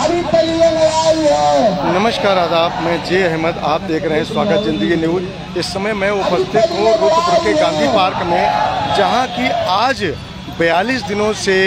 अभी तलिए लगाई है। नमस्कार आदाब, मैं जे अहमद, आप देख रहे हैं स्वागत जिंदगी न्यूज। इस समय मैं उपस्थित हूँ रुद्रपुर के गांधी पार्क में, जहां की आज 42 दिनों से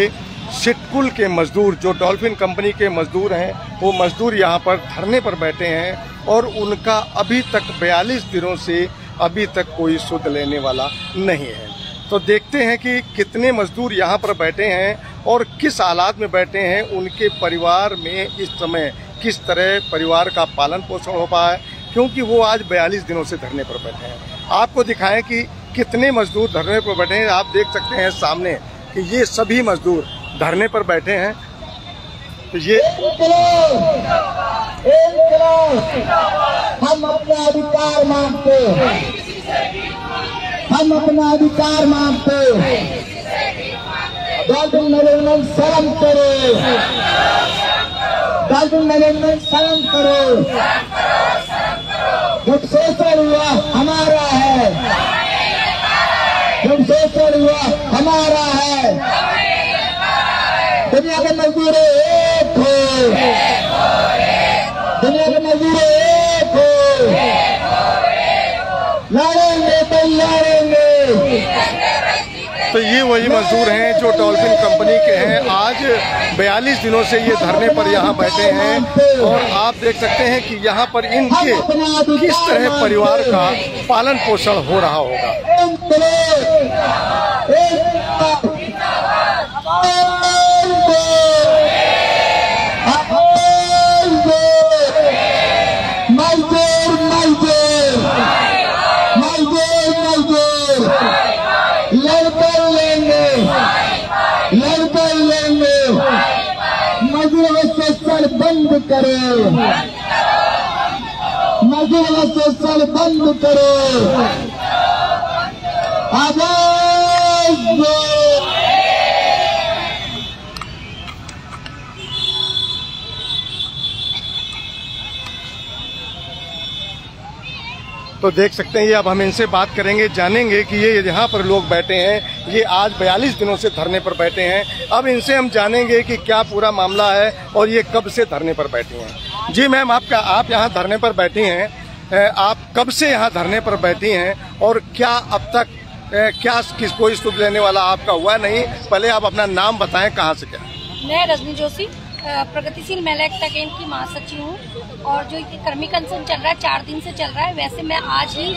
सिटकुल के मजदूर, जो डॉल्फिन कंपनी के मजदूर हैं, वो मजदूर यहां पर धरने पर बैठे हैं और उनका अभी तक 42 दिनों से अभी तक कोई सुध लेने वाला नहीं है। तो देखते हैं कि कितने मजदूर यहाँ पर बैठे हैं और किस हालात में बैठे हैं, उनके परिवार में इस समय किस तरह परिवार का पालन पोषण हो पाया है, क्योंकि वो आज 42 दिनों से धरने पर बैठे हैं। आपको दिखाएं कि कितने मजदूर धरने पर बैठे हैं। आप देख सकते हैं सामने कि ये सभी मजदूर धरने पर बैठे हैं। तो ये हम अपना अधिकार मांगते हैं, हम अपना अधिकार मांगते हैं। डॉल्फिन मैनेजमेंट शर्म करो, डॉल्फिन मैनेजमेंट शर्म करो। जो शोषण हुआ हमारा है, जो शोषण हुआ हमारा है। दुनिया के मजदूर एक हो, दुनिया के मजदूर एक हो। लड़ेंगे तो लड़ेंगे। तो ये वही मजदूर हैं जो डॉल्फिन कंपनी के हैं। आज 42 दिनों से ये धरने पर यहाँ बैठे हैं और आप देख सकते हैं कि यहाँ पर इनके किस तरह परिवार का पालन पोषण हो रहा होगा। शोषण बंद करो, मजदूर शोषण बंद करो। आवाज दो। तो देख सकते हैं ये, अब हम इनसे बात करेंगे, जानेंगे कि ये यहाँ पर लोग बैठे हैं, ये आज 42 दिनों से धरने पर बैठे हैं। अब इनसे हम जानेंगे कि क्या पूरा मामला है और ये कब से धरने पर बैठी हैं। जी मैम, आप यहाँ धरने पर बैठी हैं, आप कब से यहाँ धरने पर बैठी हैं और क्या अब तक कोई सुध लेने वाला आपका हुआ नहीं? पहले आप अपना नाम बताएं, कहाँ से क्या? मैं रजनी जोशी, प्रगतिशील महिला एकता केंद्र की महासचिव हूँ और जो कर्मिक अनशन चल रहा है 4 दिन से चल रहा है। वैसे मैं आज ही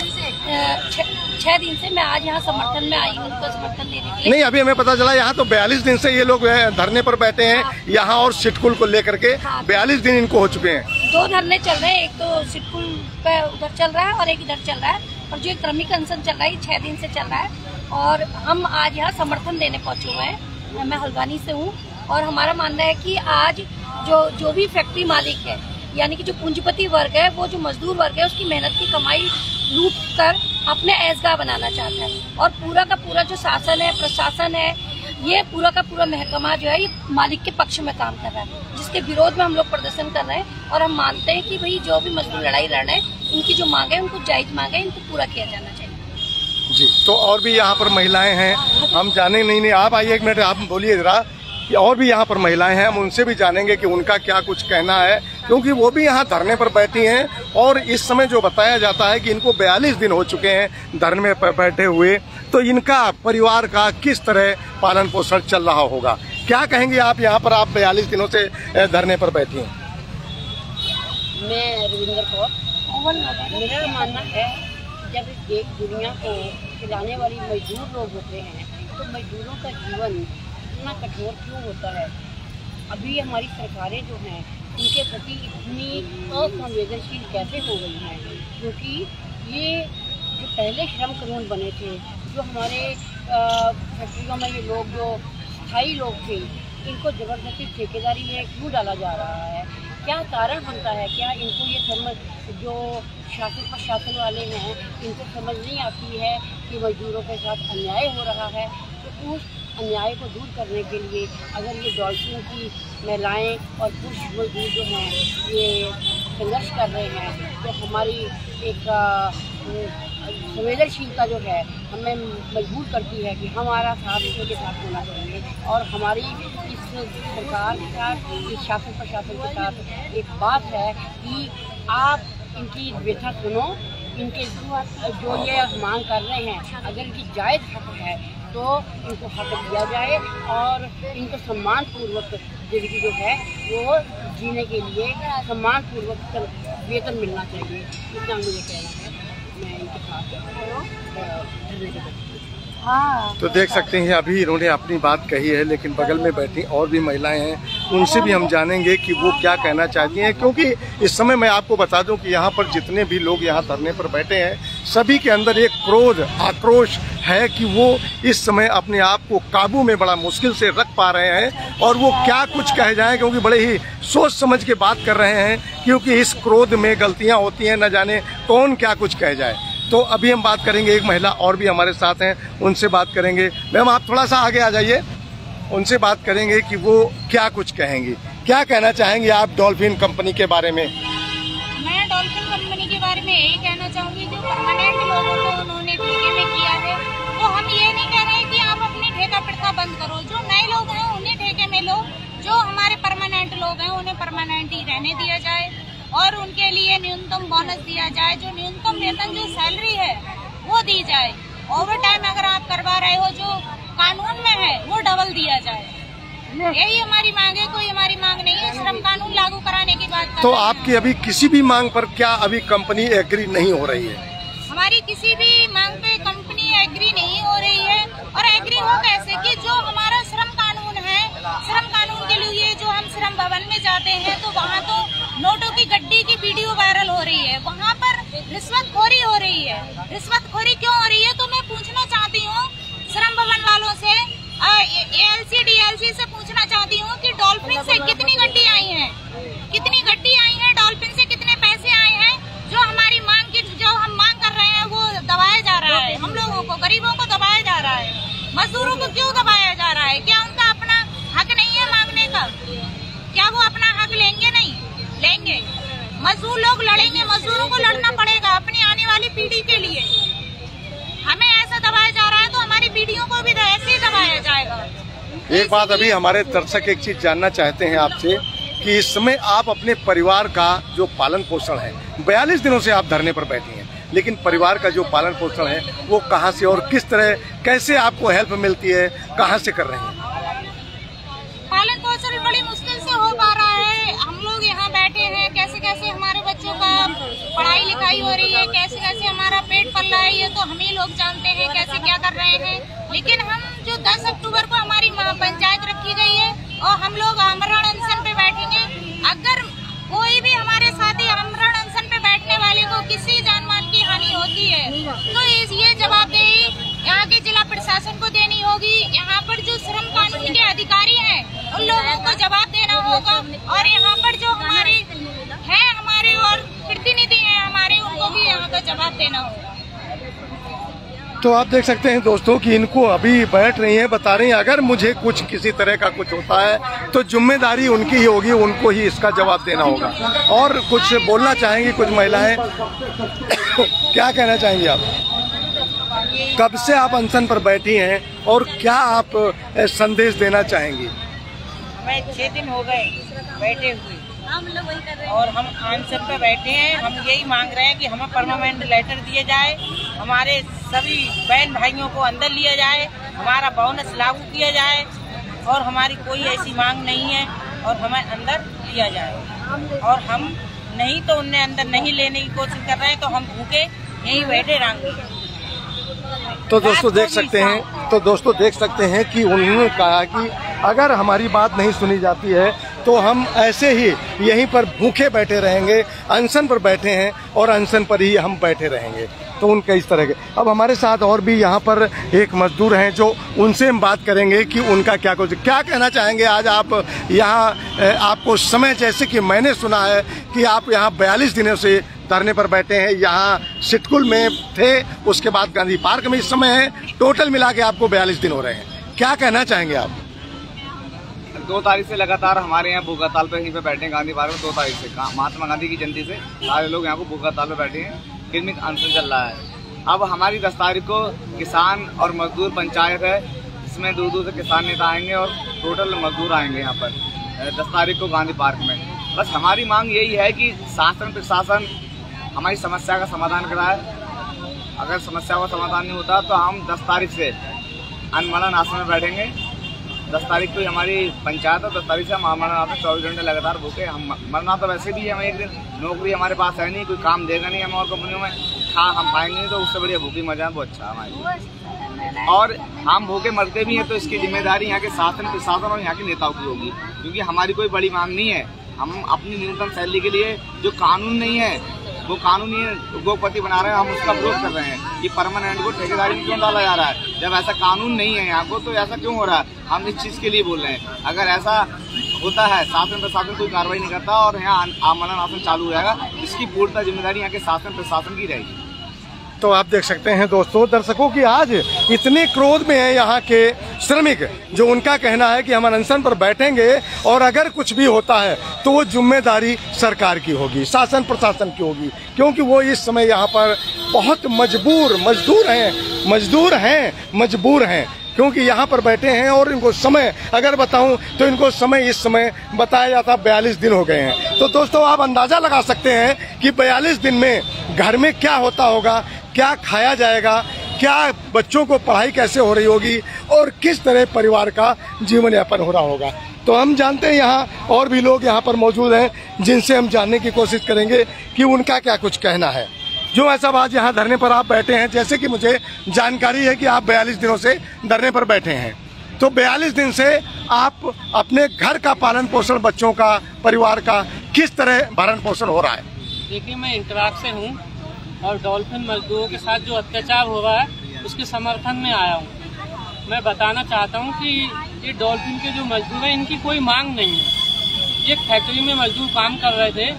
6 दिन से मैं आज यहाँ समर्थन में आई हूँ, उनको समर्थन देने के लिए। नहीं, अभी हमें पता चला यहाँ तो 42 दिन से ये लोग धरने पर बैठे हैं। हाँ। यहाँ और सिटकुल को लेकर के 42 दिन इनको हो चुके हैं। 2 धरने चल रहे हैं, एक तो सिटकुल पे उधर चल रहा है और एक इधर चल रहा है। और जो कर्मिक अनशन चल रहा है 6 दिन से चल रहा है और हम आज यहाँ समर्थन देने पहुँचे हुए हैं। मैं हल्द्वानी से हूँ और हमारा मानना है कि आज जो भी फैक्ट्री मालिक है, यानी कि जो पूंजीपति वर्ग है, वो जो मजदूर वर्ग है, उसकी मेहनत की कमाई लूट कर अपने ऐशगाह बनाना चाहता है। और पूरा का पूरा जो शासन है, प्रशासन है, ये पूरा का पूरा महकमा जो है, ये मालिक के पक्ष में काम कर रहा है, जिसके विरोध में हम लोग प्रदर्शन कर रहे हैं। और हम मानते हैं कि भाई जो भी मजदूर लड़ाई लड़ रहे हैं, उनकी जो मांगे, उनको जायज मांगे, इनको पूरा किया जाना चाहिए। जी, तो और भी यहाँ पर महिलाएं हैं, हम जाने नहीं, आप आइए 1 मिनट, आप बोलिए जरा। और भी यहाँ पर महिलाएं हैं, हम उनसे भी जानेंगे कि उनका क्या कुछ कहना है, क्योंकि वो भी यहाँ धरने पर बैठी हैं। और इस समय जो बताया जाता है कि इनको 42 दिन हो चुके हैं धरने पर बैठे हुए, तो इनका परिवार का किस तरह पालन पोषण चल रहा होगा। क्या कहेंगे आप? यहाँ पर आप 42 दिनों से धरने पर बैठी हैं। मैं रविंद्र कौर, मेरा मानना है जब एक दुनिया को खिलाने वाली मजदूर लोग होते हैं, तो मजदूरों का जीवन इतना कठोर क्यों होता है? अभी हमारी सरकारें जो हैं, उनके प्रति इतनी असंवेदनशील कैसे हो गई हैं? क्योंकि ये जो पहले श्रम कानून बने थे, जो हमारे फैक्ट्रियों में ये लोग जो स्थायी लोग थे, इनको ज़बरदस्ती ठेकेदारी में क्यों डाला जा रहा है? क्या कारण बनता है? क्या इनको ये समझ, जो शासन प्रशासन वाले हैं, इनको समझ नहीं आती है कि मजदूरों के साथ अन्याय हो रहा है? तो उस अन्याय को दूर करने के लिए अगर ये डॉल्फिन की महिलाएं और पुरुष मजदूर जो हैं ये संघर्ष कर रहे हैं, तो हमारी एक संवेदनशीलता जो है हमें मजबूर करती है कि हमारा साथ इनके साथ होना चाहिए और हमारी इस सरकार के साथ, इस शासन प्रशासन के साथ एक बात है कि आप इनकी व्यथा सुनो, इनके जो ये मांग कर रहे हैं अगर इनकी जायज़ हक है तो इनको हक दिया जाए और इनको सम्मानपूर्वक ज़िंदगी जो है वो जीने के लिए सम्मानपूर्वक वेतन मिलना चाहिए। इतना मुझे कहना है। मैं इनके साथ हाँ। तो देख सकते हैं अभी इन्होंने अपनी बात कही है, लेकिन बगल में बैठी और भी महिलाएं हैं, उनसे भी हम जानेंगे कि वो क्या कहना चाहती हैं। क्योंकि इस समय मैं आपको बता दूं कि यहाँ पर जितने भी लोग यहाँ धरने पर बैठे हैं, सभी के अंदर एक क्रोध, आक्रोश है कि वो इस समय अपने आप को काबू में बड़ा मुश्किल से रख पा रहे हैं और वो क्या कुछ कह जाएं, क्योंकि बड़े ही सोच समझ के बात कर रहे हैं, क्योंकि इस क्रोध में गलतियाँ होती हैं, न जाने कौन क्या कुछ कह जाए। तो अभी हम बात करेंगे, एक महिला और भी हमारे साथ हैं, उनसे बात करेंगे। मैम आप थोड़ा सा आगे आ जाइए, उनसे बात करेंगे कि वो क्या कुछ कहेंगी। क्या कहना चाहेंगी आप डॉल्फिन कंपनी के बारे में? मैं डॉल्फिन कंपनी के बारे में यही कहना चाहूँगी, जो परमानेंट लोगों को उन्होंने ठेके में किया है, तो हम ये नहीं कह रहे कि आप अपनी ठेका प्रथा बंद करो। जो नए लोग हैं उन्हें ठेके में लो, जो हमारे परमानेंट लोग हैं उन्हें परमानेंट ही रहने दिया जाए और उनके लिए न्यूनतम बोनस दिया जाए, जो न्यूनतम वेतन जो सैलरी है वो दी जाए। ओवर टाइम अगर आप करवा रहे हो जो कानून में है वो डबल दिया जाए। यही हमारी मांग है, कोई हमारी मांग नहीं है श्रम कानून लागू कराने की बात। तो आपकी अभी किसी भी मांग पर क्या अभी कंपनी एग्री नहीं हो रही है? हमारी किसी भी मांग पे कंपनी एग्री नहीं हो रही है। और एग्री हो कैसे कि जो हमारा श्रम कानून है, श्रम कानून के लिए जो हम श्रम भवन में जाते हैं तो वहाँ तो नोटों की गड्डी की वीडियो वायरल हो रही है, वहाँ पर रिश्वतखोरी हो रही है। रिश्वतखोरी क्यों हो रही है तो मैं पूछना चाहती हूँ श्रम भवन वालों से, ALC DLC से पूछना चाहती हूँ कि डॉल्फिन से कितनी गड्डी आई है, कितनी गड्डी आई है, डॉल्फिन से कितने पैसे आए हैं, जो हमारी मांग की जो हम मांग कर रहे हैं वो दबाया जा रहा है। हम लोगों को, गरीबों को दबाया जा रहा है। मजदूरों को क्यों दबाया जा रहा है? क्या उनका अपना हक नहीं है मांगने का? क्या वो अपना हक लेंगे? नहीं लेंगे। मजदूर लोग लड़ेंगे, मजदूरों को लड़ना पड़ेगा अपनी आने वाली पीढ़ी के लिए। हमें ऐसा दबाया जा रहा है तो हमारी पीढ़ियों को भी ऐसे ही दबाया जाएगा। एक बात अभी हमारे दर्शक एक चीज जानना चाहते हैं आपसे कि इस समय आप अपने परिवार का जो पालन पोषण है, 42 दिनों से आप धरने पर बैठी हैं, लेकिन परिवार का जो पालन पोषण है वो कहाँ से और किस तरह, कैसे आपको हेल्प मिलती है, कहाँ से कर रहे हैं? पालन पोषण बड़ी मुश्किल से हो पा रहा है। हम लोग यहाँ बैठे हैं, कैसे कैसे हमारे बच्चों का पढ़ाई लिखाई हो रही है, कैसे कैसे हमारा पेट पल रहा है, ये तो हम ही लोग जानते हैं कैसे क्या कर रहे हैं। लेकिन हम जो 10 अक्टूबर को हमारी पंचायत रखी गई है और हम लोग आमरण अनशन पे बैठेंगे। अगर कोई भी हमारे साथी आमरण अनशन पे बैठने वाले को किसी जानमाल की हानि होती है तो ये जवाबदेही यहाँ के जिला प्रशासन को देनी होगी। यहाँ पर जो श्रम कानून के अधिकारी हैं उन लोगों को जवाब देना होगा और यहाँ पर जो हमारे हैं, हमारे और प्रतिनिधि हैं हमारे, उनको भी यहाँ का जवाब देना होगा। तो आप देख सकते हैं दोस्तों कि इनको अभी बैठ रही हैं, बता रही हैं अगर मुझे कुछ किसी तरह का कुछ होता है तो जिम्मेदारी उनकी ही होगी, उनको ही इसका जवाब देना होगा। और कुछ बोलना चाहेंगी कुछ महिलाएं? क्या कहना चाहेंगी आप? कब से आप अनशन पर बैठी हैं और क्या आप संदेश देना चाहेंगी? हमें 6 दिन हो गए बैठे हुए और हम अनशन पे बैठे हैं। हम यही मांग रहे हैं कि हमें परमानेंट लेटर दिए जाए, हमारे सभी बहन भाइयों को अंदर लिया जाए, हमारा बोनस लागू किया जाए और हमारी कोई ऐसी मांग नहीं है और हमें अंदर लिया जाए। और हम नहीं तो उन्हें अंदर नहीं लेने की कोशिश कर रहे हैं तो हम भूखे यहीं बैठे रहेंगे। तो दोस्तों देख सकते हैं कि उन्होंने कहा कि अगर हमारी बात नहीं सुनी जाती है तो हम ऐसे ही यहीं पर भूखे बैठे रहेंगे, अनशन पर बैठे हैं और अनशन पर ही हम बैठे रहेंगे। तो उनके इस तरह के अब हमारे साथ और भी यहाँ पर एक मजदूर हैं जो उनसे हम बात करेंगे कि उनका क्या कहना चाहेंगे। आज आप यहाँ आपको समय, जैसे कि मैंने सुना है कि आप यहाँ 42 दिनों से धरने पर बैठे हैं, यहाँ सिटकुल में थे, उसके बाद गांधी पार्क में इस समय है, टोटल मिला के आपको 42 दिन हो रहे हैं। क्या कहना चाहेंगे आप? 2 तारीख से लगातार हमारे यहाँ भूख हड़ताल पे यहीं पे बैठे हैं गांधी पार्क में। 2 तारीख से महात्मा गांधी की जयंती से सारे लोग यहाँ को भूख हड़ताल पे बैठे हैं, अनशन चल रहा है। अब हमारी 10 तारीख को किसान और मजदूर पंचायत है, इसमें दूर दूर से किसान नेता आएंगे और टोटल मजदूर आएंगे यहाँ पर 10 तारीख को गांधी पार्क में। बस हमारी मांग यही है कि शासन प्रशासन हमारी समस्या का समाधान कराए। अगर समस्या का समाधान नहीं होता तो हम 10 तारीख से अनमरण आश्रम में बैठेंगे। 10 तारीख को हमारी पंचायत है, 10 तारीख से हम अनमरण आश्रम 24 घंटे लगातार भूखे। हम मरना तो वैसे भी है, हमें एक दिन नौकरी हमारे पास है नहीं, कोई काम देगा नहीं, हम और कंपनियों में खा हम पाएंगे नहीं, तो उससे बढ़िया भूखी मर जाए वो अच्छा हमारे। और हम भूखे मरते भी हैं तो इसकी जिम्मेदारी यहाँ के शासन प्रशासन और यहाँ के नेताओं की होगी, क्योंकि हमारी कोई बड़ी मांग नहीं है। हम अपनी न्यूनतम सैलरी के लिए जो कानून नहीं है वो कानूनी उद्योगपति बना रहे हैं, हम उसका विरोध कर रहे हैं कि परमानेंट को ठेकेदारी में क्यों डाला जा रहा है। जब ऐसा कानून नहीं है यहाँ को तो ऐसा क्यों हो रहा है, हम इस चीज़ के लिए बोल रहे हैं। अगर ऐसा होता है शासन प्रशासन कोई कार्रवाई नहीं करता और यहाँ आमरण आसन चालू हो जाएगा, इसकी पूर्णतः जिम्मेदारी यहाँ के शासन प्रशासन की रहेगी। तो आप देख सकते हैं दोस्तों दर्शकों कि आज इतने क्रोध में है यहाँ के श्रमिक, जो उनका कहना है कि हम अनशन पर बैठेंगे और अगर कुछ भी होता है तो वो जिम्मेदारी सरकार की होगी, शासन प्रशासन की होगी, क्योंकि वो इस समय यहाँ पर बहुत मजबूर हैं क्योंकि यहाँ पर बैठे हैं। और इनको समय अगर बताऊं तो इनको समय इस समय बताया जाता 42 दिन हो गए हैं। तो दोस्तों आप अंदाजा लगा सकते हैं कि 42 दिन में घर में क्या होता होगा, क्या खाया जाएगा, क्या बच्चों को पढ़ाई कैसे हो रही होगी और किस तरह परिवार का जीवन यापन हो रहा होगा। तो हम जानते हैं यहाँ और भी लोग यहाँ पर मौजूद हैं जिनसे हम जानने की कोशिश करेंगे कि उनका क्या कुछ कहना है। जो है सब आज यहाँ धरने पर आप बैठे हैं, जैसे कि मुझे जानकारी है कि आप 42 दिनों से धरने पर बैठे हैं, तो 42 दिन से आप अपने घर का पालन पोषण, बच्चों का, परिवार का किस तरह भरण पोषण हो रहा है? देखिए, मैं इंटराक से हूँ और डॉल्फिन मजदूरों के साथ जो अत्याचार हो रहा है उसके समर्थन में आया हूँ। मैं बताना चाहता हूँ कि ये डॉल्फिन के जो मजदूर हैं इनकी कोई मांग नहीं है। ये फैक्ट्री में मजदूर काम कर रहे थे,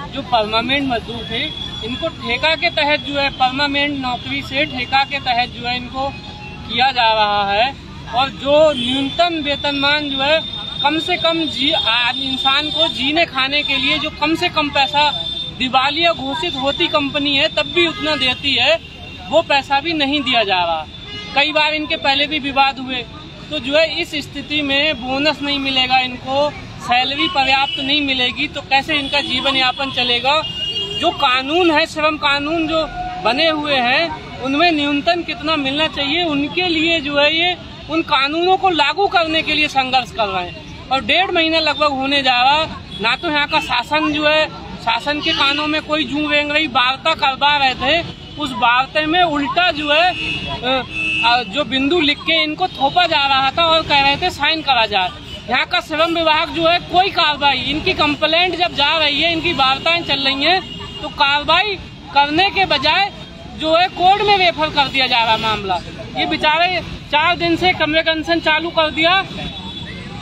जो परमानेंट मजदूर थे, इनको ठेका के तहत जो है परमानेंट नौकरी से ठेका के तहत जो है इनको किया जा रहा है। और जो न्यूनतम वेतनमान जो है कम से कम इंसान को जीने खाने के लिए जो कम से कम पैसा दिवालिया घोषित होती कंपनी है तब भी उतना देती है, वो पैसा भी नहीं दिया जा रहा। कई बार इनके पहले भी विवाद हुए, तो जो है इस स्थिति में बोनस नहीं मिलेगा, इनको सैलरी पर्याप्त नहीं मिलेगी, तो कैसे इनका जीवन यापन चलेगा। जो कानून है, श्रम कानून जो बने हुए हैं उनमें न्यूनतम कितना मिलना चाहिए, उनके लिए जो है ये उन कानूनों को लागू करने के लिए संघर्ष कर रहे हैं। और 1.5 महीना लगभग होने जा रहा, ना तो यहाँ का शासन जो है, शासन के कानों में कोई जू रेंग रही वार्ता करवा रहे थे, उस वार्ता में उल्टा जो है जो बिंदु लिख के इनको थोपा जा रहा था और कह रहे थे साइन करा जाए। यहाँ का श्रम विभाग जो है कोई कार्रवाई, इनकी कंप्लेंट जब जा रही है, इनकी वार्ताएं चल रही हैं, तो कार्रवाई करने के बजाय जो है कोर्ट में रेफर कर दिया जा रहा मामला। ये बेचारे 4 दिन से कमरे का अनशन चालू कर दिया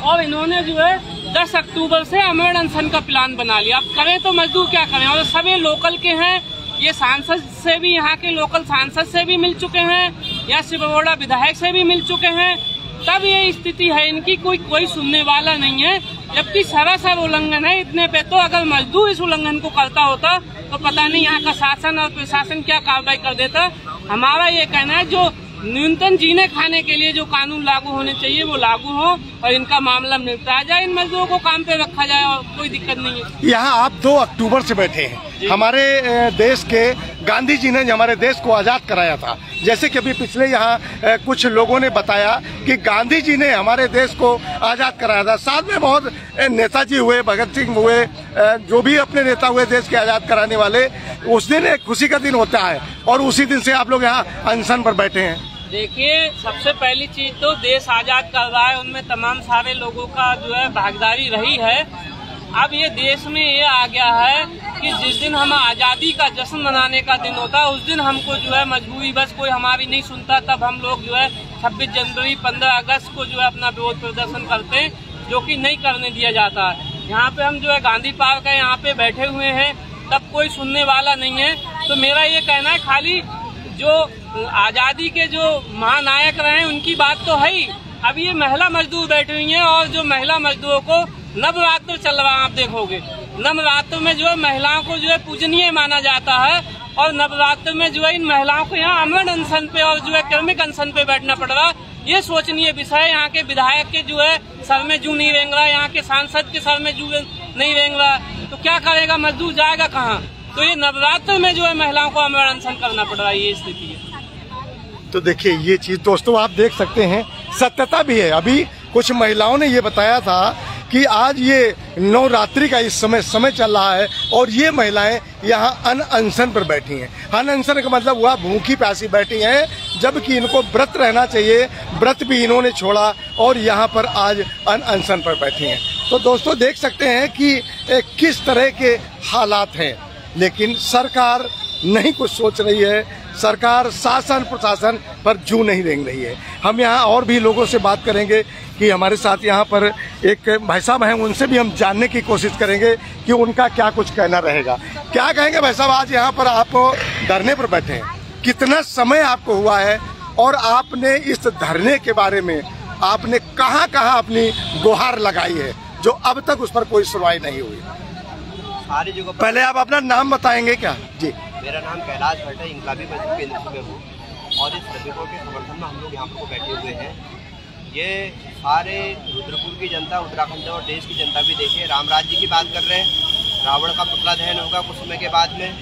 और इन्होंने जो है 10 अक्टूबर से अमरण अनशन का प्लान बना लिया। अब करें तो मजदूर क्या करें। और सभी लोकल के हैं, ये सांसद से भी, यहाँ के लोकल सांसद से भी मिल चुके हैं, या सिबरोड़ा विधायक से भी मिल चुके हैं, तब ये स्थिति है इनकी, कोई सुनने वाला नहीं है। जबकि सरासर उल्लंघन है इतने पे, तो अगर मजदूर इस उल्लंघन को करता होता तो पता नहीं यहाँ का शासन और प्रशासन क्या कार्रवाई कर देता। हमारा ये कहना है जो न्यूनतम जीने खाने के लिए जो कानून लागू होने चाहिए वो लागू हो और इनका मामला निपटाया जाए, इन मजदूरों को काम पे रखा जाए और कोई दिक्कत नहीं है। यहाँ आप 2 अक्टूबर से बैठे हैं। हमारे देश के गांधी जी ने हमारे देश को आजाद कराया था। जैसे कि अभी पिछले यहाँ कुछ लोगों ने बताया कि गांधी जी ने हमारे देश को आजाद कराया था। साथ में बहुत नेताजी हुए, भगत सिंह हुए, जो भी अपने नेता हुए देश के आजाद कराने वाले, उस दिन एक खुशी का दिन होता है और उसी दिन से आप लोग यहाँ अनशन पर बैठे हैं। देखिए, सबसे पहली चीज तो देश आजाद कर रहा है, उनमें तमाम सारे लोगों का जो है भागीदारी रही है। अब ये देश में ये आ गया है कि जिस दिन हम आजादी का जश्न मनाने का दिन होता है उस दिन हमको जो है मजबूरी बस कोई हमारी नहीं सुनता, तब हम लोग जो है 26 जनवरी 15 अगस्त को जो है अपना विरोध प्रदर्शन करते हैं, जो कि नहीं करने दिया जाता है। यहाँ पे हम जो है गांधी पार्क है, यहाँ पे बैठे हुए हैं, तब कोई सुनने वाला नहीं है। तो मेरा ये कहना है, खाली जो आजादी के जो महानायक रहे उनकी बात तो है ही, अब ये महिला मजदूर बैठी हुई हैं और जो महिला मजदूरों को नवरात्र चल रहा है, आप देखोगे नवरात्र में जो है महिलाओं को जो है पूजनीय माना जाता है और नवरात्र में जो है इन महिलाओं को यहाँ अमरण अनशन पे और जो है क्रमिक अनशन पे बैठना पड़ रहा। ये सोचनीय विषय है। यहाँ के विधायक के जो है सर में जू नहीं रेंग रहा, यहाँ के सांसद के सर में जू नहीं रेंग रहा, तो क्या करेगा मजदूर, जाएगा कहाँ? तो ये नवरात्र में जो है महिलाओं को आमरण अनशन करना पड़ रहा है, ये स्थिति है। तो देखिए ये चीज दोस्तों आप देख सकते हैं, सत्यता भी है। अभी कुछ महिलाओं ने ये बताया था कि आज ये नवरात्रि का इस समय चल रहा है और ये महिलाएं यहाँ अनशन पर बैठी हैं। अनशन का मतलब हुआ भूखी प्यासी बैठी हैं, जबकि इनको व्रत रहना चाहिए, व्रत भी इन्होंने छोड़ा और यहाँ पर आज अनशन पर बैठी हैं। तो दोस्तों देख सकते हैं कि किस तरह के हालात हैं, लेकिन सरकार नहीं कुछ सोच रही है, सरकार शासन प्रशासन पर जू नहीं रेंग रही है। हम यहाँ और भी लोगों से बात करेंगे कि हमारे साथ यहाँ पर एक भाई साहब हैं, उनसे भी हम जानने की कोशिश करेंगे कि उनका क्या कुछ कहना रहेगा। क्या कहेंगे भाई साहब, आज यहाँ पर आप धरने पर बैठे हैं, कितना समय आपको हुआ है और आपने इस धरने के बारे में आपने कहाँ कहाँ अपनी गुहार लगाई है जो अब तक उस पर कोई सुनवाई नहीं हुई? सारी जगह। पहले आप अपना नाम बताएंगे क्या? जी, मेरा नाम कैलाश भट्ट है, इंकलाबी मजदूर केंद्र से मैं हूँ और इस श्रमिकों के समर्थन में हम लोग यहाँ पर बैठे हुए हैं। ये सारे रुद्रपुर की जनता, उत्तराखंड और देश की जनता भी देखिए, राम राज्य की बात कर रहे हैं, रावण का पुतला दहन होगा कुछ समय के बाद में,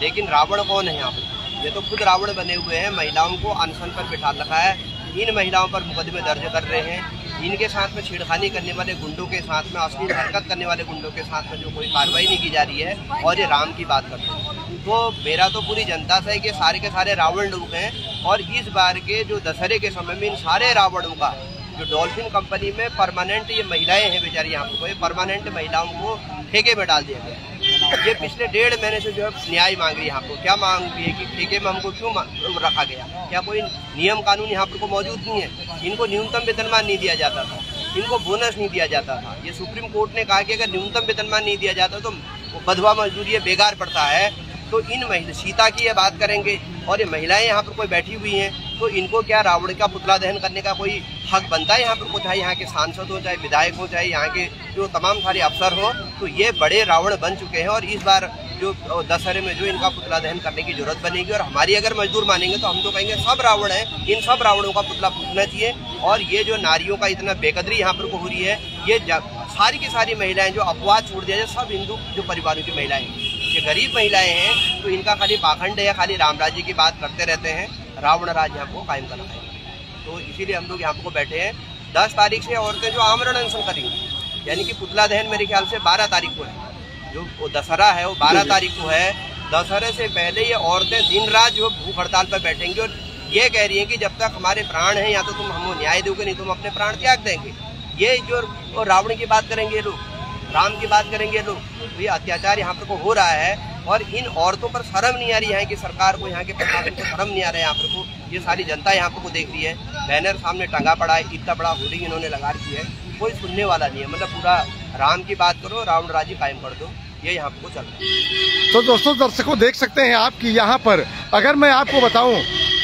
लेकिन रावण कौन है यहाँ पर? ये तो खुद रावण बने हुए हैं। महिलाओं को अनशन पर बिठा रखा है, इन महिलाओं पर मुकदमे दर्ज कर रहे हैं। इनके साथ में छेड़खानी करने वाले गुंडों के साथ में, अश्लील हरकत करने वाले गुंडों के साथ में जो कोई कार्रवाई नहीं की जा रही है और ये राम की बात करते हैं। तो मेरा तो पूरी जनता से है कि सारे के सारे रावण लोग हैं और इस बार के जो दशहरे के समय में इन सारे रावणों का जो डॉल्फिन कंपनी में परमानेंट ये महिलाएं हैं बेचारी, यहाँ पर परमानेंट महिलाओं को ठेके में डाल दिया गया। ये पिछले 1.5 महीने से जो है न्याय मांग रही है। आपको क्या मांग रही है कि ठेके में हमको क्यों रखा गया? क्या कोई नियम कानून यहाँ पर को मौजूद नहीं है? इनको न्यूनतम वेतनमान नहीं दिया जाता था, इनको बोनस नहीं दिया जाता था। ये सुप्रीम कोर्ट ने कहा कि अगर न्यूनतम वेतनमान नहीं दिया जाता तो बधवा मजदूरी बेकार पड़ता है। तो इन महिला सीता की ये बात करेंगे और ये महिलाएं यहाँ पर कोई बैठी हुई हैं, तो इनको क्या रावण का पुतला दहन करने का कोई हक बनता है यहाँ पर? चाहे यहाँ के सांसद हो, चाहे विधायक हो, चाहे यहाँ के जो तमाम सारे अफसर हो, तो ये बड़े रावण बन चुके हैं। और इस बार जो दशहरे में जो इनका पुतला दहन करने की जरूरत बनेगी और हमारी अगर मजदूर मानेंगे तो हम तो कहेंगे सब रावण है, इन सब रावणों का पुतला फूटना चाहिए। और ये जो नारियों का इतना बेकदरी यहाँ पर को हो रही है, ये सारी की सारी महिलाएं जो अपवाद छोड़ दिया जाए, सब हिंदू जो परिवारों की महिलाएं हैं, ये गरीब महिलाएं हैं, तो इनका खाली पाखंड है, खाली राम राज्य की बात करते रहते हैं, रावण राज यहाँ को कायम करना है। तो इसीलिए हम लोग यहाँ को बैठे हैं। 10 तारीख से औरतें जो आमरण अनशन करेंगी, यानी कि पुतला दहन मेरे ख्याल से 12 तारीख को है, जो दशहरा है वो 12 तारीख को है। दशहरे से पहले ये औरतें दिन रात जो भूख हड़ताल पर बैठेंगी और ये कह रही हैं कि जब तक हमारे प्राण हैं या तो तुम हमको न्याय दोगे, नहीं तुम अपने प्राण त्याग देंगे। ये जो रावण की बात करेंगे लोग, राम की बात करेंगे लोग, तो ये अत्याचार यहाँ पर को हो रहा है। और इन औरतों पर शर्म नहीं आ रही है कि सरकार को, यहाँ के प्रशासन को शर्म नहीं आ रहा है यहाँ पर को। ये सारी जनता यहाँ पर को देख रही है, बैनर सामने टंगा पड़ा है, इतना बड़ा होर्डिंग इन्होंने लगा रखी है, कोई सुनने वाला नहीं है। मतलब पूरा राम की बात करो, रावण राज्य कायम कर दो, ये यहाँ को चल रहा है। तो दोस्तों दर्शकों देख सकते हैं आप कि यहाँ पर अगर मैं आपको बताऊं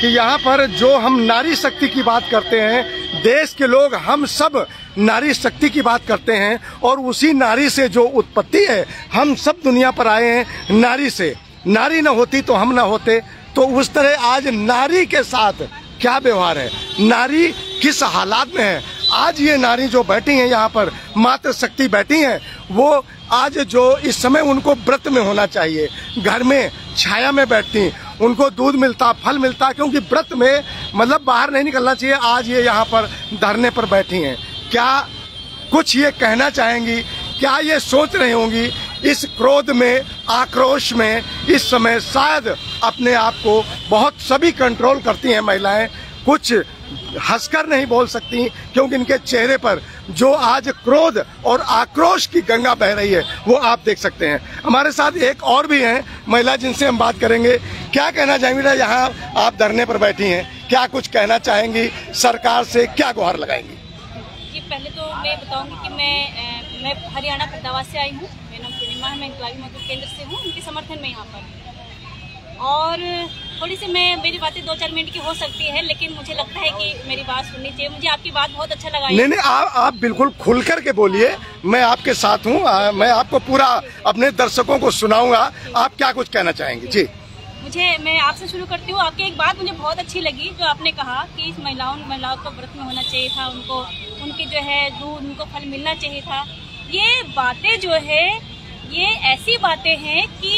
कि यहाँ पर जो हम नारी शक्ति की बात करते हैं, देश के लोग हम सब नारी शक्ति की बात करते हैं और उसी नारी से जो उत्पत्ति है, हम सब दुनिया पर आए हैं नारी से। नारी न होती तो हम न होते। तो उस तरह आज नारी के साथ क्या व्यवहार है, नारी किस हालात में है। आज ये नारी जो बैठी हैं यहाँ पर, मातृ शक्ति बैठी हैं, वो आज जो इस समय उनको व्रत में होना चाहिए, घर में छाया में बैठती, उनको दूध मिलता, फल मिलता, क्योंकि व्रत में मतलब बाहर नहीं निकलना चाहिए। आज ये यहाँ पर धरने पर बैठी हैं। क्या कुछ ये कहना चाहेंगी? क्या ये सोच रही होंगी इस क्रोध में, आक्रोश में इस समय शायद अपने आप को बहुत सभी कंट्रोल करती हैं महिलाएं, कुछ हंसकर नहीं बोल सकती क्योंकि इनके चेहरे पर जो आज क्रोध और आक्रोश की गंगा बह रही है वो आप देख सकते हैं। हमारे साथ एक और भी हैं महिला, जिनसे हम बात करेंगे। क्या कहना चाहेंगी? यहाँ आप धरने पर बैठी हैं, क्या कुछ कहना चाहेंगी? सरकार से क्या गुहार लगाएंगी? जी, पहले तो मैं बताऊंगी कि मैं हरियाणा फरीदाबाद से आई हूँ। मेरा नाम पूर्णिमा है, मैं इंकलाबी मजदूर केंद्र से हूँ, उनके समर्थन में यहाँ पर। और थोड़ी सी मेरी बातें 2-4 मिनट की हो सकती है, लेकिन मुझे लगता है कि मेरी बात सुननी चाहिए। मुझे आपकी बात बहुत अच्छा लगा। नहीं, आप बिल्कुल खुल करके बोलिए, मैं आपके साथ हूँ। मैं आपको पूरा अपने दर्शकों को सुनाऊंगा। आप क्या कुछ कहना चाहेंगे? जी, मैं आपसे शुरू करती हूँ। आपकी एक बात मुझे बहुत अच्छी लगी जो आपने कहा कि इस महिलाओं को व्रत में होना चाहिए था, उनको उनके जो है दूध उनको फल मिलना चाहिए था। ये बातें जो है ये ऐसी बातें हैं कि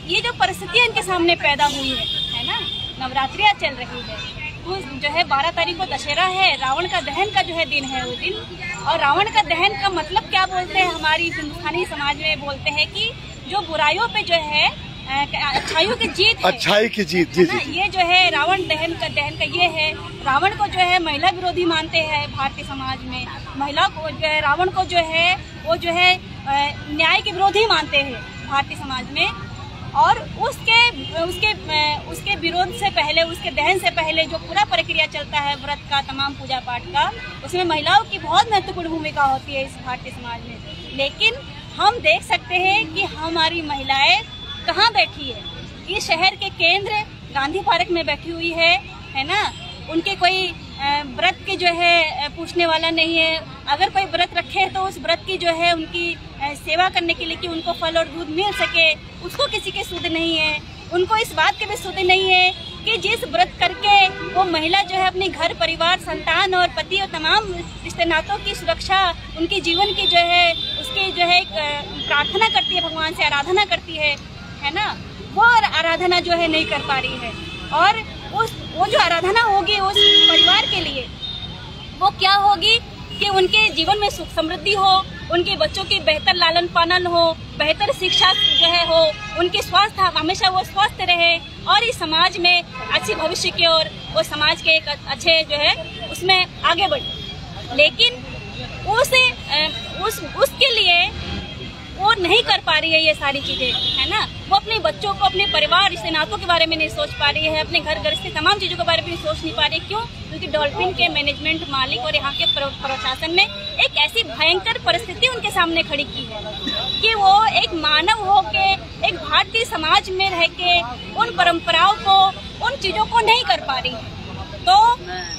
ये जो परिस्थितियाँ इनके सामने पैदा हुई है ना, नवरात्रियाँ चल रही है, तो जो है 12 तारीख को दशहरा है, रावण का दहन का जो है दिन है वो दिन। और रावण का दहन का मतलब क्या बोलते हैं हमारी हिंदुस्तानी समाज में, बोलते हैं कि जो बुराइयों पे जो है अच्छाइयों की जीत है, अच्छाई की जीत जी, जी। ये जो है रावण दहन का ये है। रावण को जो है महिला विरोधी मानते हैं भारतीय समाज में, महिला को जो है रावण को जो है वो जो है न्याय के विरोधी मानते हैं भारतीय समाज में। और उसके विरोध से पहले, उसके दहन से पहले जो पूरा प्रक्रिया चलता है व्रत का, तमाम पूजा पाठ का, उसमें महिलाओं की बहुत महत्वपूर्ण भूमिका होती है इस भारतीय समाज में। लेकिन हम देख सकते हैं कि हमारी महिलाएं कहाँ बैठी है। ये शहर के केंद्र गांधी पार्क में बैठी हुई है ना। उनके कोई व्रत के जो है पूछने वाला नहीं है। अगर कोई व्रत रखे तो उस व्रत की जो है उनकी सेवा करने के लिए कि उनको फल और दूध मिल सके, उसको किसी के सुध नहीं है। उनको इस बात के भी सुध नहीं है कि जिस व्रत करके वो महिला जो है अपने घर परिवार, संतान और पति और तमाम रिश्ते नातों की सुरक्षा, उनके जीवन की जो है उसकी जो है प्रार्थना करती है, भगवान से आराधना करती है ना, वो आराधना जो है नहीं कर पा रही है। और वो जो आराधना होगी उस परिवार के लिए वो क्या होगी कि उनके जीवन में सुख समृद्धि हो, उनके बच्चों की बेहतर लालन पालन हो, बेहतर शिक्षा जो है हो, उनके स्वास्थ्य हमेशा वो स्वस्थ रहे और इस समाज में अच्छी भविष्य की ओर वो समाज के एक अच्छे जो है उसमें आगे बढ़े। लेकिन उसके लिए वो नहीं कर पा रही है ये सारी चीजें, है ना। वो अपने बच्चों को, अपने परिवार, रिश्ते नातों के बारे में नहीं सोच पा रही है, अपने घर गृहस्थी तमाम चीजों के बारे में सोच नहीं पा रही। क्यों? क्योंकि डॉल्फिन के मैनेजमेंट, मालिक और यहाँ के प्रशासन ने एक ऐसी भयंकर परिस्थिति उनके सामने खड़ी की है कि वो एक मानव हो के, एक भारतीय समाज में रह के उन परंपराओं को, उन चीजों को नहीं कर पा रही। तो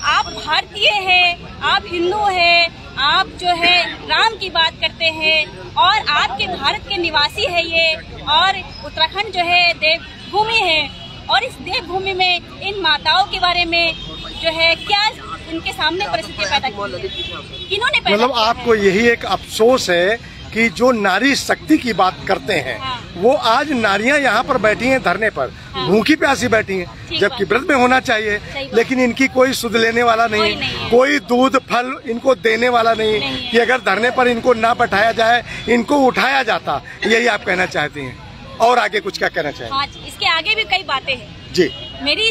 आप भारतीय है, आप हिंदू है, आप जो है राम की बात करते हैं और आपके भारत के निवासी है ये, और उत्तराखंड जो है देवभूमि है। और इस देवभूमि में इन माताओं के बारे में जो है क्या इनके सामने परिस्थिति पैदा की, किन्होंने पैदा मतलब आपको यही एक अफसोस है कि जो नारी शक्ति की बात करते हैं, हाँ। वो आज नारियां यहाँ पर बैठी हैं धरने पर, हाँ। भूखी प्यासी बैठी हैं, जबकि व्रत में होना चाहिए, लेकिन इनकी कोई सुध लेने वाला नहीं, कोई दूध फल इनको देने वाला नहीं कि अगर धरने पर इनको ना बैठाया जाए, इनको उठाया जाता। यही आप कहना चाहती हैं? और आगे कुछ क्या कहना चाहिए? हाँ, इसके आगे भी कई बातें हैं जी। मेरी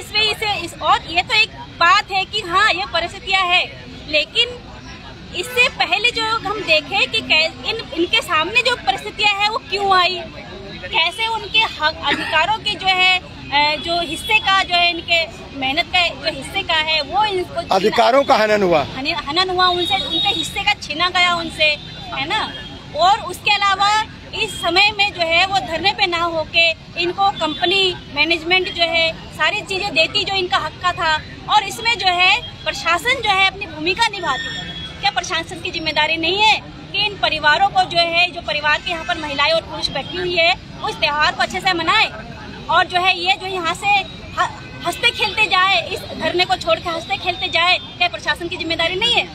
और ये तो एक बात है कि हाँ ये परिस्थितियाँ है, लेकिन इससे पहले जो हम देखें कि इनके सामने जो परिस्थितियां हैं वो क्यों आई, कैसे उनके हक अधिकारों के जो है जो हिस्से का जो है इनके मेहनत का जो हिस्से का है वो इनको अधिकारों का हनन हुआ उनसे, उनके हिस्से का छीना गया उनसे, है ना। और उसके अलावा इस समय में जो है वो धरने पे ना होके इनको कंपनी मैनेजमेंट जो है सारी चीजें देती जो इनका हक का था, और इसमें जो है प्रशासन जो है अपनी भूमिका निभाती है। क्या प्रशासन की जिम्मेदारी नहीं है कि इन परिवारों को जो है, जो परिवार के यहाँ पर महिलाएं और पुरुष बैठी हुई है, उस त्योहार को अच्छे से मनाए और जो है ये जो यहाँ से हंसते खेलते जाए, इस धरने को छोड़ के हंसते खेलते जाए, क्या प्रशासन की जिम्मेदारी नहीं है?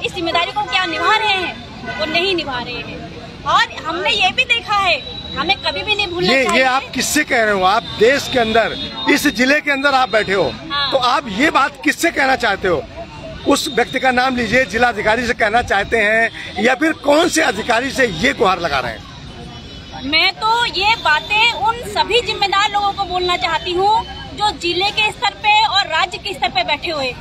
इस जिम्मेदारी को क्या निभा रहे हैं? वो नहीं निभा रहे हैं। और हमने ये भी देखा है, हमें कभी भी नहीं भूलना चाहिए। ये आप किससे कह रहे हो? आप देश के अंदर, इस जिले के अंदर आप बैठे हो, तो आप ये बात किससे कहना चाहते हो? उस व्यक्ति का नाम लीजिए, जिलाधिकारी से कहना चाहते हैं या फिर कौन से अधिकारी से ये गुहार लगा रहे हैं? मैं तो ये बातें उन सभी जिम्मेदार लोगों को बोलना चाहती हूँ जो जिले के स्तर पे और राज्य के स्तर पे बैठे हुए।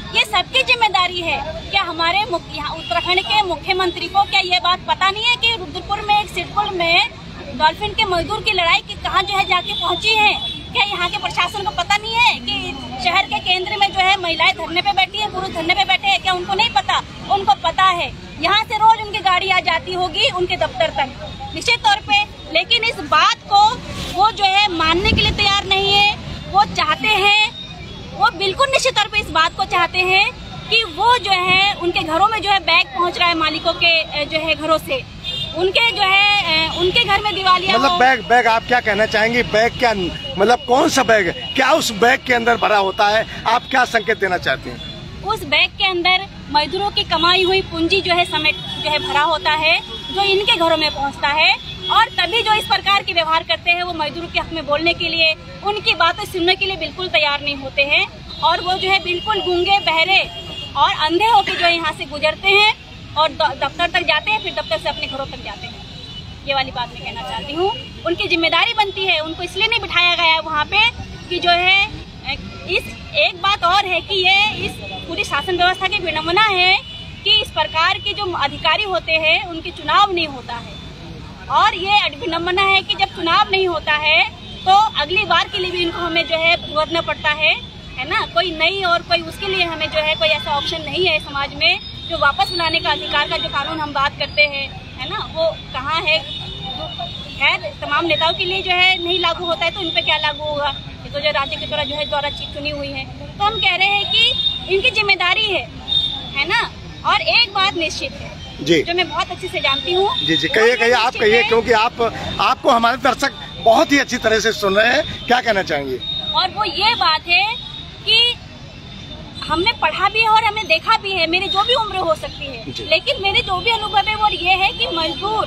ये सबकी जिम्मेदारी है। क्या हमारे यहाँ उत्तराखंड के मुख्यमंत्री को क्या ये बात पता नहीं है कि रुद्रपुर में एक सिडकुल में डॉल्फिन के मजदूर की लड़ाई की कहाँ जो है जाके पहुँची है? क्या यहाँ के प्रशासन को पता नहीं है कि शहर के केंद्र में जो है महिलाएं धरने पे बैठी है, पुरुष धरने पे बैठे हैं? क्या उनको नहीं पता? उनको पता है। यहाँ से रोज उनकी गाड़ी आ जाती होगी उनके दफ्तर तक निश्चित तौर पे, लेकिन इस बात को वो जो है मानने के लिए तैयार नहीं है। वो चाहते हैं, वो बिल्कुल निश्चित तौर पे इस बात को चाहते हैं कि वो जो है उनके घरों में जो है बैग पहुँच रहा है मालिकों के जो है घरों से, उनके जो है उनके घर में दिवालिया मतलब बैग आप क्या कहना चाहेंगी? बैग क्या मतलब कौन सा बैग है? क्या उस बैग के अंदर भरा होता है? आप क्या संकेत देना चाहती हैं? उस बैग के अंदर मजदूरों की कमाई हुई पूंजी जो है भरा होता है, जो इनके घरों में पहुंचता है। और तभी जो इस प्रकार के व्यवहार करते हैं वो मजदूरों के हक में बोलने के लिए, उनकी बातें सुनने के लिए बिल्कुल तैयार नहीं होते हैं। और वो जो है बिल्कुल गूंगे, बहरे और अंधे होकर जो है यहाँ से गुजरते हैं और दफ्तर तक जाते हैं, फिर दफ्तर से अपने घरों तक जाते हैं। ये वाली बात मैं कहना चाहती हूँ। उनकी जिम्मेदारी बनती है, उनको इसलिए नहीं बिठाया गया है वहाँ पे कि जो है एक बात और है कि ये इस पूरी शासन व्यवस्था की विडंबना है कि इस प्रकार के जो अधिकारी होते हैं उनके चुनाव नहीं होता है। और ये विडंबना है कि जब चुनाव नहीं होता है तो अगली बार के लिए भी इनको हमें जो है भुगतना पड़ता है ना। कोई नई और कोई उसके लिए हमें जो है कोई ऐसा ऑप्शन नहीं है समाज में जो वापस बुलाने का अधिकार का जो कानून हम बात करते हैं, है ना, वो कहाँ है। खैर तमाम नेताओं के लिए जो है नहीं लागू होता है तो इन पे क्या लागू होगा? ये तो जो राज्य के द्वारा चुनी हुई है। तो हम कह रहे हैं कि इनकी जिम्मेदारी है ना। और एक बात निश्चित है जी, जो मैं बहुत अच्छे से जानती हूँ। जी कहिए आप कहिए, क्योंकि आपको हमारे दर्शक बहुत ही अच्छी तरह से सुन रहे हैं। क्या कहना चाहेंगे? और वो ये बात है कि हमने पढ़ा भी है और हमने देखा भी है, मेरी जो भी उम्र हो सकती है, लेकिन मेरे जो भी अनुभव है वो ये है कि मजदूर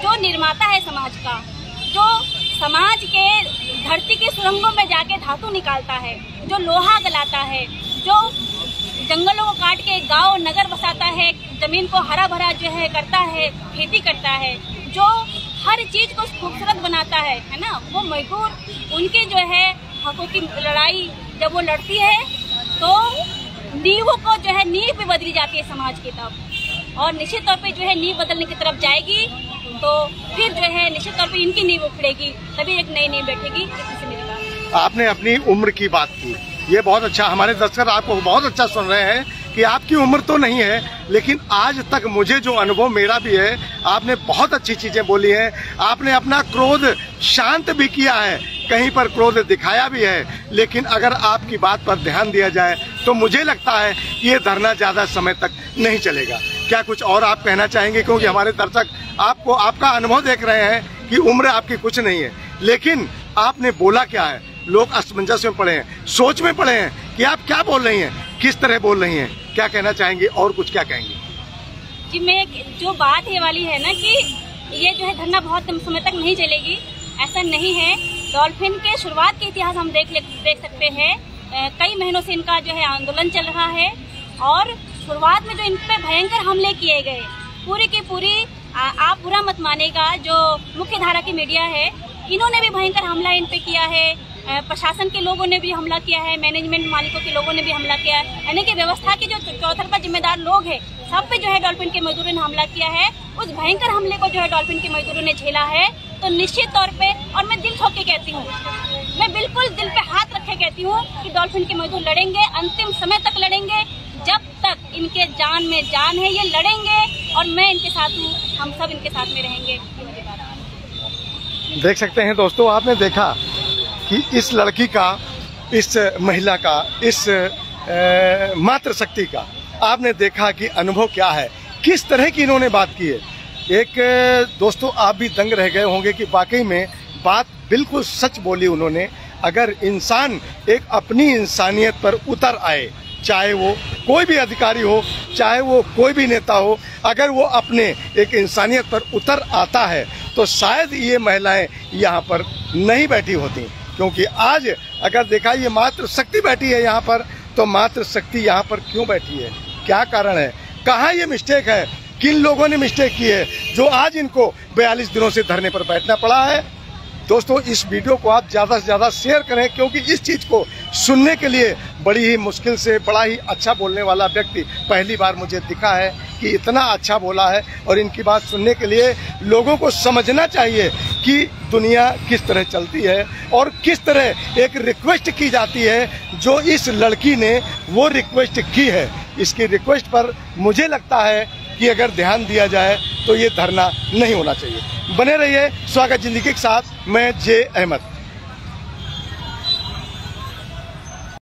जो निर्माता है समाज का, जो समाज के धरती के सुरंगों में जाके धातु निकालता है, जो लोहा गलाता है, जो जंगलों को काट के गांव नगर बसाता है, जमीन को हरा भरा जो है करता है, खेती करता है, जो हर चीज को खूबसूरत बनाता है ना, वो मजदूर उनके जो है हकों की लड़ाई जब वो लड़ती है तो नींवों को जो है नींव भी बदली जाती है समाज की तब। और निश्चित तौर पे जो है नींव बदलने की तरफ जाएगी तो फिर जो है निश्चित तौर पे इनकी नींव उखड़ेगी, तभी एक नई नींव बैठेगी। इसी मेरी बात। आपने अपनी उम्र की बात की, ये बहुत अच्छा, हमारे दर्शक आपको बहुत अच्छा सुन रहे हैं कि आपकी उम्र तो नहीं है, लेकिन आज तक मुझे जो अनुभव मेरा भी है, आपने बहुत अच्छी चीजें बोली हैं। आपने अपना क्रोध शांत भी किया है, कहीं पर क्रोध दिखाया भी है, लेकिन अगर आपकी बात पर ध्यान दिया जाए तो मुझे लगता है कि ये धरना ज्यादा समय तक नहीं चलेगा। क्या कुछ और आप कहना चाहेंगे? क्योंकि हमारे दर्शक आपको आपका अनुभव देख रहे हैं कि उम्र आपकी कुछ नहीं है, लेकिन आपने बोला क्या है, लोग असमंजस में पड़े हैं, सोच में पड़े हैं कि आप क्या बोल रही हैं, किस तरह बोल रही हैं। क्या कहना चाहेंगे और कुछ क्या कहेंगे? जी मैं जो बात ये वाली है ना कि ये जो है धरना बहुत समय तक नहीं चलेगी, ऐसा नहीं है। डॉल्फिन के शुरुआत के इतिहास हम देख सकते हैं। कई महीनों से इनका जो है आंदोलन चल रहा है और शुरुआत में जो इन पे भयंकर हमले किए गए, पूरी की पूरी आप बुरा मत मानेगा, जो मुख्य धारा की मीडिया है इन्होंने भी भयंकर हमला इन पे किया है, प्रशासन के लोगों ने भी हमला किया है, मैनेजमेंट मालिकों के लोगों ने भी हमला किया है, यानी कि व्यवस्था के जो चौतरफा जिम्मेदार लोग हैं सब पे जो है डॉल्फिन के मजदूरों ने हमला किया है। उस भयंकर हमले को जो है डॉल्फिन के मजदूरों ने झेला है। तो निश्चित तौर पे, और मैं दिल ठोक के कहती हूँ, मैं बिल्कुल दिल पे हाथ रख के कहती हूँ कि डॉल्फिन के मजदूर लड़ेंगे, अंतिम समय तक लड़ेंगे, जब तक इनके जान में जान है ये लड़ेंगे और मैं इनके साथ हूँ, हम सब इनके साथ में रहेंगे। देख सकते हैं दोस्तों, आपने देखा कि इस लड़की का, इस महिला का, इस मातृशक्ति का आपने देखा कि अनुभव क्या है, किस तरह की इन्होंने बात की है। एक दोस्तों आप भी दंग रह गए होंगे कि वाकई में बात बिल्कुल सच बोली उन्होंने। अगर इंसान एक अपनी इंसानियत पर उतर आए, चाहे वो कोई भी अधिकारी हो, चाहे वो कोई भी नेता हो, अगर वो अपने एक इंसानियत पर उतर आता है तो शायद ये महिलाएं यहाँ पर नहीं बैठी होती। क्योंकि आज अगर देखा ये मातृशक्ति बैठी है यहाँ पर, तो मातृशक्ति यहाँ पर क्यों बैठी है, क्या कारण है, कहाँ ये मिस्टेक है, किन लोगों ने मिस्टेक की है जो आज इनको 42 दिनों से धरने पर बैठना पड़ा है। दोस्तों इस वीडियो को आप ज़्यादा से ज़्यादा शेयर करें, क्योंकि इस चीज़ को सुनने के लिए बड़ी ही मुश्किल से बड़ा ही अच्छा बोलने वाला व्यक्ति पहली बार मुझे दिखा है कि इतना अच्छा बोला है। और इनकी बात सुनने के लिए लोगों को समझना चाहिए कि दुनिया किस तरह चलती है और किस तरह एक रिक्वेस्ट की जाती है। जो इस लड़की ने वो रिक्वेस्ट की है, इसकी रिक्वेस्ट पर मुझे लगता है कि अगर ध्यान दिया जाए तो ये धरना नहीं होना चाहिए। बने रहिए स्वागत जिंदगी के साथ, मैं जे अहमद।